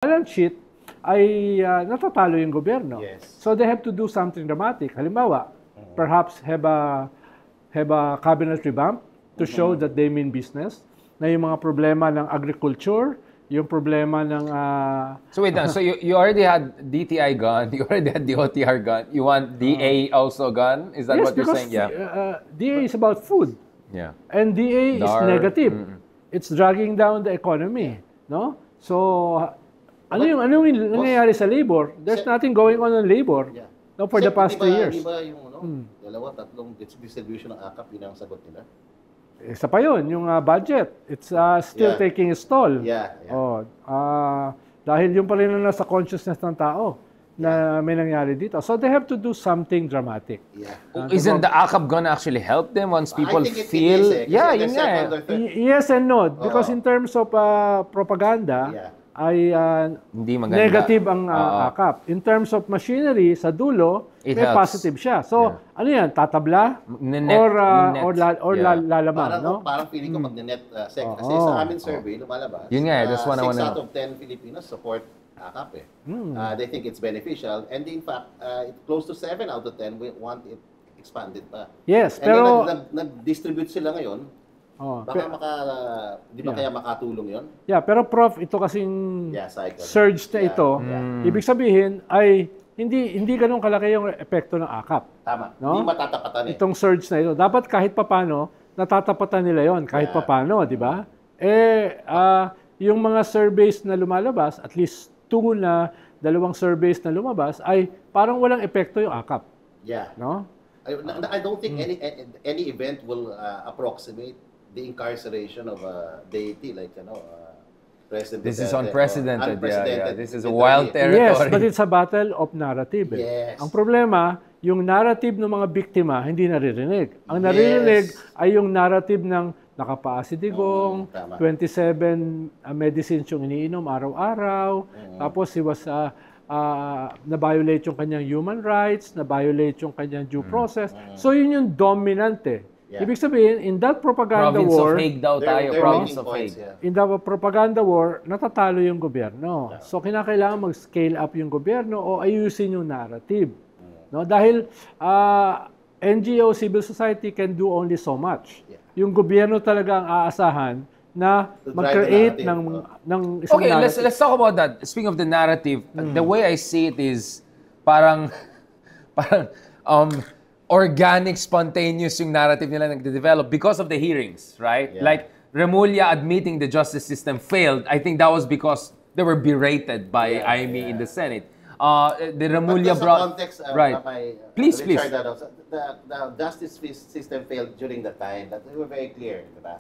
balance sheet ay natatalo yung gobyerno. Yes. So they have to do something dramatic. Halimbawa, perhaps have a cabinet revamp to show that they mean business, na yung mga problema ng agriculture, yung problema ng... So wait, so you already had DTI gone, you already had DOTR gone, you want DA also gone? Is that yes, what you're saying? Yeah. DA is about food. Yeah. And DA is negative. It's dragging down the economy, no? So ano yung nangyayari sa labor? There's nothing going on labor. Yeah. No, for the past 2 years. Di ba yung dalawa, tatlong distribution ng AKAP, yun ang sagot nila? Isa pa yun, yung budget. It's still taking a stall. Yeah. Oh, dahil yung pa rin na nasa consciousness ng tao na may nangyari dito. So they have to do something dramatic. Yeah. Isn't the AKAP gonna actually help them once people I think feel? it is, Yeah, yun nga. Yes and no. Because in terms of propaganda, ay Hindi maganda. negative ang AKAP. In terms of machinery, sa dulo, It may helps. positive siya. So, ano yan? Tatabla? Ninet. Or lalaman, no? Parang feeling ko mag-net sec. Kasi sa amin survey, lumalabas. Yun nga, that's what I wanna 6 out of 10 Filipinos support AKAP eh. They think it's beneficial. And in fact, close to 7 out of 10 want it expanded pa. Yes, And pero... then nag-distribute sila ngayon. Baka di ba kaya makatulong yun? Yeah, pero Prof, ito kasing cycle. surge na ito, ibig sabihin ay hindi ganun kalaki yung epekto ng AKAP. Tama. No? Hindi matatapatan eh. Itong surge na ito. Dapat kahit papano, natatapatan nila yon kahit papano, di ba? Yung mga surveys na lumalabas, at least 2 surveys na lumabas, ay parang walang epekto yung AKAP. Yeah. No? I don't think any event will approximate the incarceration of a deity like President This is Duterte. unprecedented. Yeah. This is a Literally. wild territory. Yes, but it's a battle of narrative. Yes. Ang problema, yung narrative ng mga biktima hindi naririnig. Ang naririnig ay yung narrative ng nakapaa si Digong, 27 medicines yung iniinom araw-araw, tapos he was na-violate yung kanyang human rights, na-violate yung kanyang due process. So yun yung dominant eh. Yeah. Ibig sabihin, in that propaganda Province war, of Hague daw tayo. They're Province making of points, Hague. in the propaganda war, natatalo yung gobyerno. So kinakailangan mag-scale up yung gobyerno o ayusin yung narrative. No, dahil NGO, civil society can do only so much. Yung gobyerno talaga ang aasahan na mag-create ng isang Okay, narrative. let's talk about that. Speaking of the narrative, the way I see it is parang organic, spontaneous yung narrative nila nagde-develop because of the hearings, right? Yeah. Like Remulla admitting the justice system failed. I think that was because they were berated by Aimee in the Senate. The Remulla brought context, right. Please. Richard, the justice system failed during the time that we were very clear, diba?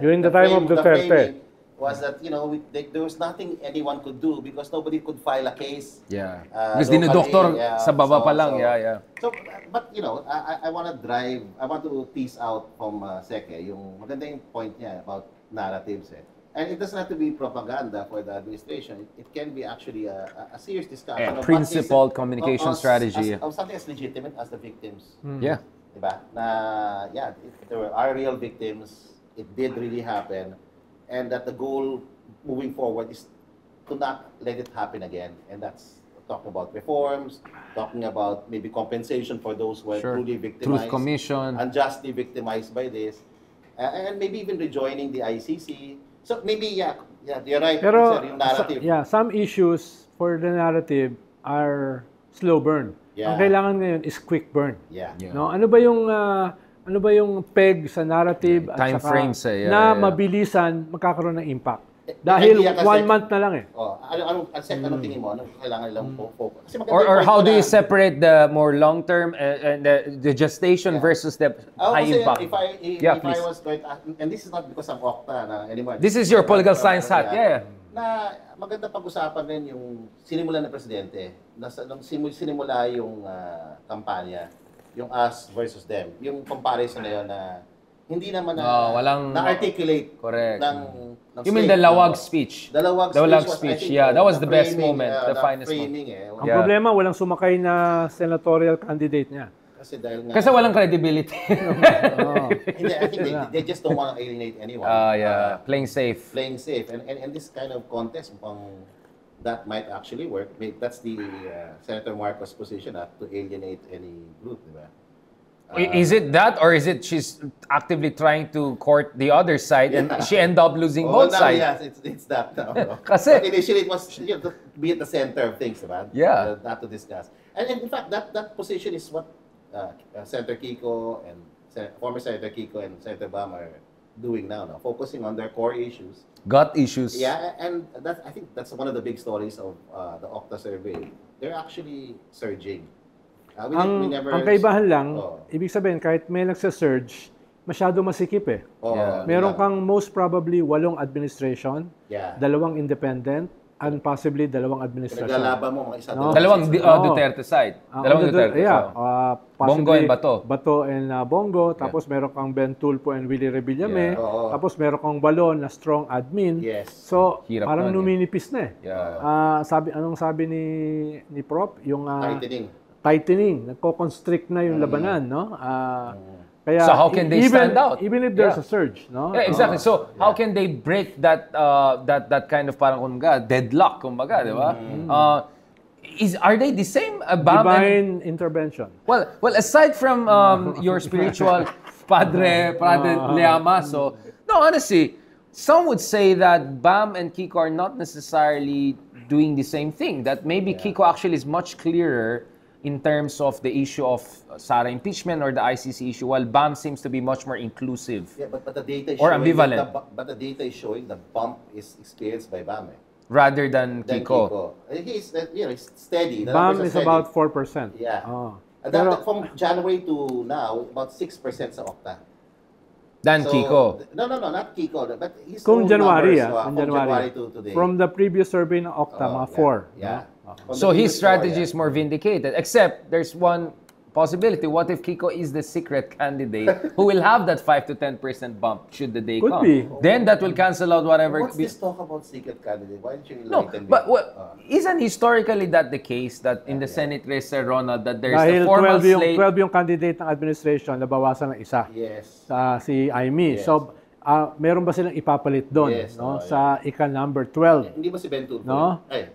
During the time of Duterte. Was that there was nothing anyone could do because nobody could file a case. Yeah. Because dinodoktor sa baba pa lang. So, but I want to tease out from Seke yung maganda yung point niya about narratives. And it doesn't have to be propaganda for the administration. It can be actually a serious discussion of principled communication strategy. Of something as legitimate as the victims. Yeah. Diba? If there are real victims, it did really happen. And that the goal moving forward is to not let it happen again. And that's talking about reforms, talking about maybe compensation for those who are truly victimized. Truth Commission. Unjustly victimized by this. And maybe even rejoining the ICC. So maybe, you're right. Pero, sir, yung narrative. some issues for the narrative are slow burn. Yeah. Ang kailangan ngayon is quick burn. Yeah. No, ano ba yung peg sa narrative at Time saka frames na mabilisan magkakaroon ng impact? Dahil 1 month na lang eh. Anong tingin mo? Anong kailangan nilang focus? Or how do you separate the more long-term and the gestation versus the high impact? If I was going to, and this is not because I'm Okta na anymore. This is your political science hat, Na maganda pag-usapan din yung sinimula ng presidente. Nung sinimula yung kampanya, yung us versus them. Yung comparison na yun na hindi naman na-articulate correct. ng You mean the Lawag speech? The Lawag speech, that was the best moment, the finest moment. Ang problema, walang sumakay na senatorial candidate niya. Kasi walang credibility. Hindi, I think they just don't want to alienate anyone. Playing safe. And this kind of contest, mukhang that might actually work. That's the Senator Marcos position to alienate any group, di ba? Is it that, or is it she's actively trying to court the other side and she end up losing both now, sides? yes, it's that now. No? Kasi- But initially it was to be at the center of things, diba? Yeah. Not to discuss. And in fact, that position is what Senator Kiko and former Senator Kiko and Senator Bam are doing now, no? Focusing on their core issues. Gut issues. Yeah, and I think that's one of the big stories of the Okta survey. They're actually surging. We never... Ang kaibahan lang, Oh. ibig sabihin, kahit may nagsa-surge, masyado masikip eh. Oh, Yeah. Meron kang most probably 8 administration, Yeah. 2 independent, and possibly 2 administration. Pinaglalaban mo mga isa No. Dalawang Oo. Duterte side. Ah, Dalawang on the- Duterte. Yeah, Oo. possibly Bongo and Bato. Bato and Bongo. Tapos meron kang Ben Tulfo and Willie Revillame. Yeah. Oo. Tapos meron kang Balon na strong admin. Yes. So, Hirap parang nun, numinipis na eh. Yeah. Anong sabi ni Prop? Yung Tightening. tightening. Nagko-constrict na yung labanan, no? Kaya So how can they stand out? Even if there's Yeah. a surge, no? Yeah, exactly. So, how can they break that that kind of parang kumbaga, deadlock, kumbaga, di ba? Are they the same? Bam and, Divine intervention. well, aside from your spiritual Padre Leamaso, no, honestly, some would say that Bam and Kiko are not necessarily doing the same thing. That maybe Kiko actually is much clearer in terms of the issue of Sara impeachment or the ICC issue, while BAM seems to be much more inclusive. Yeah, but the data is Or showing ambivalent. but the data is showing the bump is experienced by BAM. Rather than Then Kiko. He's he's steady. The BAM numbers are is steady. about 4%. Yeah. Oh. And Pero- that, from January to now, about 6% sa Okta. Than Kiko. No, not Kiko. But his Kung own January, numbers, kung from January. to today. From the previous survey ng Okta, mga 4. Yeah. From So the his previous strategy four, is more vindicated. Except there's one possibility. What if Kiko is the secret candidate who will have that 5 to 10% bump should the day Could come? be. Then that will cancel out whatever. What's this talk about secret candidate? Why don't you No, enlighten me? but isn't historically that the case that in the Senate race, Sir Ronald, that there's Dahil the formal 12 slate? yung candidate ng administration, nabawasan ng isa. Yes. Si Aimee. Yes. So, meron ba silang ipapalit doon? Yes, no? yeah. Sa number 12. Hindi ba si Ben Tulfo? No? Ay.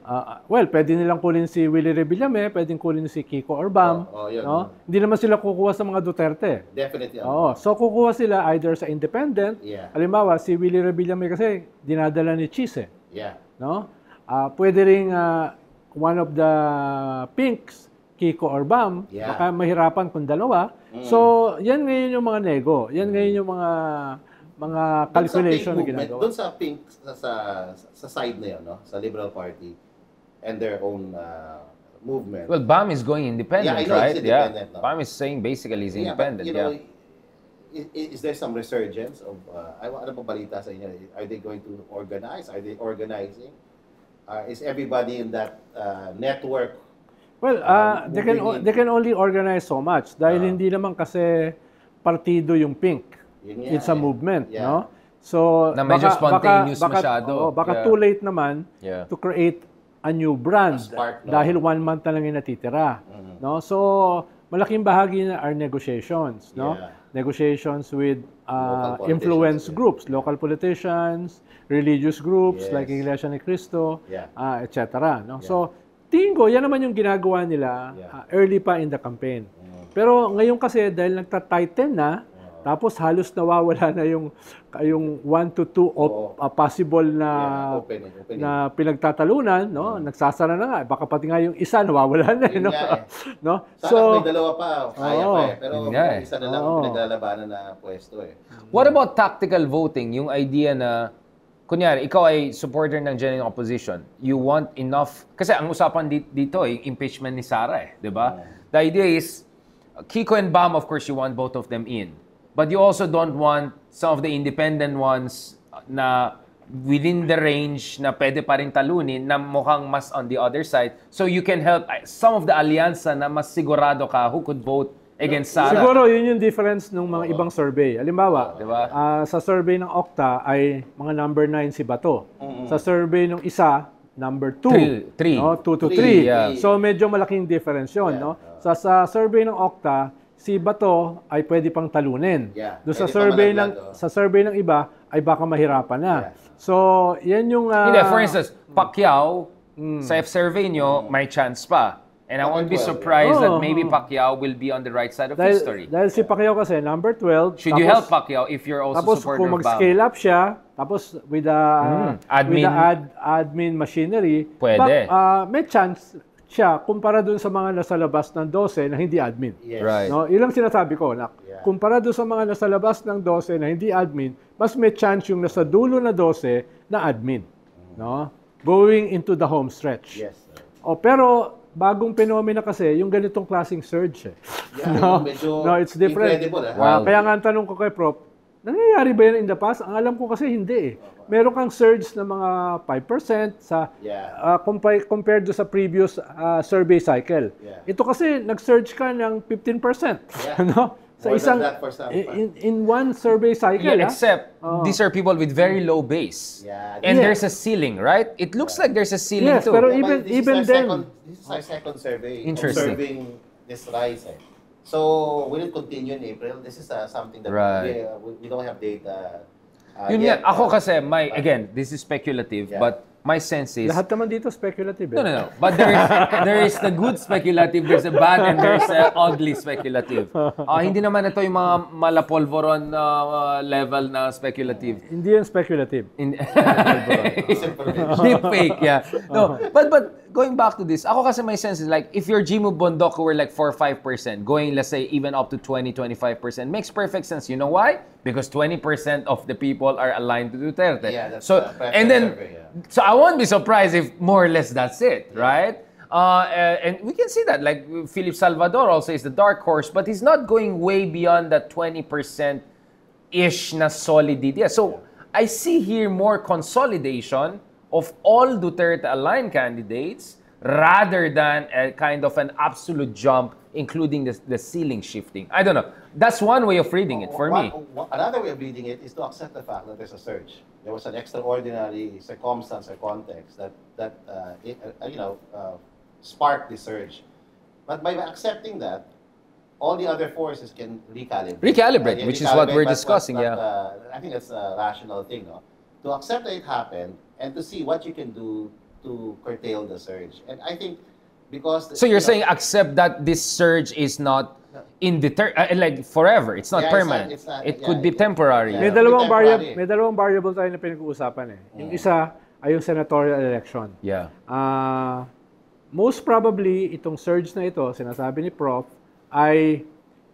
Well, pwede nilang kunin si Willie Revillame, pwedeng kunin si Kiko or Bam. Yun. No? Hindi naman sila kukuha sa mga Duterte. Definitely. Oo. So, kukuha sila either sa independent. Yeah. Halimbawa, si Willie Revillame kasi dinadala ni Chise. Yeah. No? Pwede ring one of the pinks, Kiko or Bam, Yeah. baka mahirapan kung dalawa. So, yan ngayon yung mga nego. Yan ngayon yung mga calculation na ginagawa. Doon sa pink, sa side na yun, no? Sa Liberal Party and their own movement. Well, BAM is going independent, Yeah, I know right? it's independent, no? BAM is saying basically he's independent. But, you know, is there some resurgence of, ano pa balita sa inyo? Are they going to organize? Are they organizing? Is everybody in that network? Well, they can only organize so much dahil hindi naman kasi partido yung pink. Yun nga, It's a movement, Yeah. no? So, Na medyo spontaneous masyado. Baka Yeah. too late naman Yeah. to create a new brand A spark, no? dahil 1 month na lang yung natitira, no? So, malaking bahagi na are negotiations, no? Yeah. Negotiations with Local influence politicians, groups, local politicians, religious groups Yes. like Iglesia ni Cristo, Yeah. etc. No? So, tingin ko, yan naman yung ginagawa nila early pa in the campaign. Pero ngayon kasi, dahil nagta-tighten na, tapos halos nawawala na yung 1 to 2 possible na opening. na pinagtatalunan, no? Nagsasara na nga. Baka pati nga yung isa nawawala na, Yun no? nga eh. No? Sana So, may dalawa pa, kaya pa eh. Pero Yun nga eh. isa na lang pinaglalabanan na pwesto eh. What about tactical voting? Yung idea na, kunyari, ikaw ay supporter ng genuine opposition. You want enough, kasi ang usapan dito ay impeachment ni Sara eh, di ba? The idea is, Kiko and Bam, of course, you want both of them in. But you also don't want some of the independent ones na within the range na pwede pa rin talunin na mukhang mas on the other side. So you can help some of the alyansa na mas sigurado ka who could vote against Sara. siguro yun yung difference ng mga ibang survey. Halimbawa, Diba? sa survey ng Okta ay mga number 9 si Bato. Sa survey ng isa, number 2. Three. No? 2 to 3. Three, yeah. So medyo malaking difference yun. No? Sa survey ng Okta, si Bato ay pwede pang talunin. Yeah. Doon sa Pwede pa survey malaglag, sa survey ng iba ay baka mahirapan na. Yeah. So, yan yung Hindi, for instance, Pacquiao, Sa F-survey nyo, may chance pa. And I won't be 12, surprised that Oh. maybe Pacquiao will be on the right side of Dahil, history. dahil si Pacquiao kasi, number 12. Should you help Pacquiao if you're also Tapos supporter kung of Bam? mag-scale up siya, tapos with the Admin. admin machinery, Pwede. may chance siya kumpara dun sa mga nasa labas ng 12 na hindi admin. Yes. Right. No, ilang sinasabi ko na Yeah. kumpara doon sa mga nasa labas ng 12 na hindi admin, mas may chance yung nasa dulo na 12 na admin, no? Going into the home stretch. Yes. Sir. Pero bagong phenomena kasi yung ganitong klaseng surge. Yeah, no, medyo no, it's different. incredible, Wow. Kaya nga ang tanong ko kay Prof, nangyayari ba yan in the past? Ang alam ko kasi hindi eh. Meron kang surge na mga 5% sa Yeah. compared do sa previous survey cycle. Yeah. Ito kasi nag-surge ka ng 15%. Yeah. no? Sa More than isang that for some in one survey cycle. Yeah, except Oh. these are people with very low base. Yeah. And Yeah. there's a ceiling, right? It looks like there's a ceiling Yes, too. pero Yeah, even but this is our then, this is our second survey Interesting. observing this rise. So will it continue in April? This is something that Right. we don't have data. Yun yet. nga, ako kasi, again, this is speculative, Yeah. but my sense is, lahat naman dito speculative. no. But there is the good speculative, there's the bad, and there's the ugly speculative. Hindi naman ito yung mga malapolvoron level na speculative. Hindi yan speculative. Deep fake, yeah. No, but going back to this, ako kasi my sense is like, if you're Jimmy Bondoc who were like 4 or 5%, going, let's say, even up to 20-25%, makes perfect sense. You know why? Because 20% of the people are aligned to Duterte. Yeah, that's so, the preference and then, survey, yeah. so I won't be surprised if more or less that's it, right? And we can see that, like Philip Salvador also is the dark horse, but he's not going way beyond that 20%-ish na solid idea. So I see here more consolidation of all Duterte-aligned candidates rather than a kind of an absolute jump, including the ceiling shifting. I don't know. That's one way of reading it for me. Another way of reading it is to accept the fact that there's a surge. There was an extraordinary circumstance or context that sparked the surge. But by accepting that, all the other forces can recalibrate. Recalibrate, which is what we're but- discussing, but, yeah. I think that's a rational thing, no? To accept that it happened and to see what you can do to curtail the surge. And I think because... So you're saying accept that this surge is not like forever. It's not Yeah, permanent. it's not- it yeah, could be it- temporary. yeah. May Yeah. dalawang Temporary. may dalawang variable tayo na pinag-uusapan eh. Yung isa ay yung senatorial election. Yeah. Most probably, itong surge na ito, sinasabi ni Prof, ay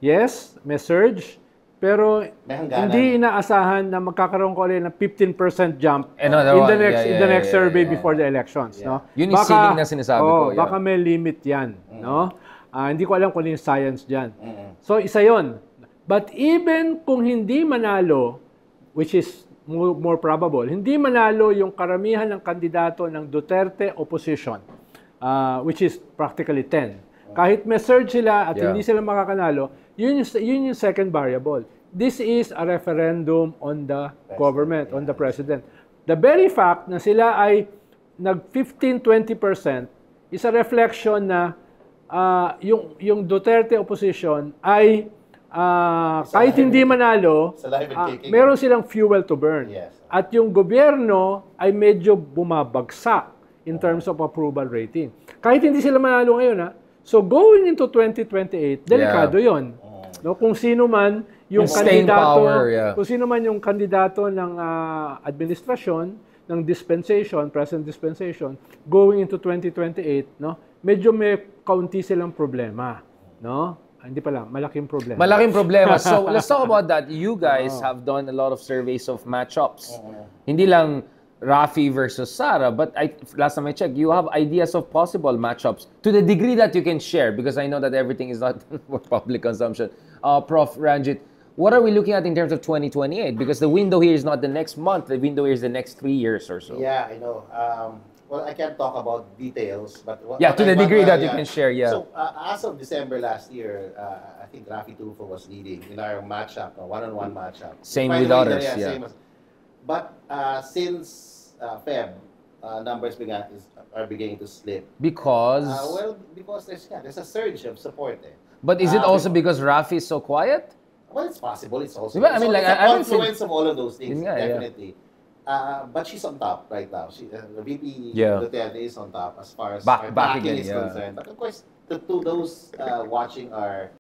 yes, may surge, pero May hangganan. hindi inaasahan na magkakaroon ko ulit ng 15% jump Another in the one. next Yeah, in the yeah, next yeah, survey yeah. before the elections, Yeah. no? Yun yung ceiling na sinasabi ko, yeah. Baka may limit 'yan, no? Hindi ko alam kung ano yung science diyan. Mm-mm. So isa 'yon. But even kung hindi manalo, which is more probable, hindi manalo yung karamihan ng kandidato ng Duterte opposition, which is practically 10. Kahit may surge sila at Yeah. hindi sila makakanalo, yun yung second variable. This is a referendum on the government, on the president. The very fact na sila ay nag 15-20% is a reflection na yung Duterte opposition ay kahit hindi manalo, It's alive and kicking. meron silang fuel to burn. Yes. At yung gobyerno ay medyo bumabagsak in terms of approval rating. Kahit hindi sila manalo ngayon, ha? So going into 2028, delikado yon. No, kung sino man yung Staying kandidato, power, yeah. kung sino man yung kandidato ng administrasyon, ng dispensation, present dispensation, going into 2028, no? Medyo may kaunti silang problema, no? Hindi pala, malaking problema. Malaking problema. So let's talk about that. You guys have done a lot of surveys of matchups. Hindi lang Rafi versus Sara, but last time I checked, you have ideas of possible matchups to the degree that you can share, because I know that everything is not for public consumption. Prof. Ranjit, what are we looking at in terms of 2028? Because the window here is not the next month, the window here is the next 3 years or so. Yeah, I know. Well, I can't talk about details, but Yeah, to the degree that you can share, yeah. So, as of December last year, I think Rafi Tulfo was leading in our matchup, one-on-one matchup. Same By with the way, others, yeah. same but since Feb, numbers are beginning to slip. Because... Well, because there's a surge of support. but is it also because Rafi is so quiet? Well, it's possible. It's also Diba? I mean, like, it's a I haven't seen- confluence of all of those things, Yun nga, yeah. definitely. But she's on top right now. VP Yeah. Duterte is on top as far as Back our backing again, is yeah. concerned. But of course, to those watching our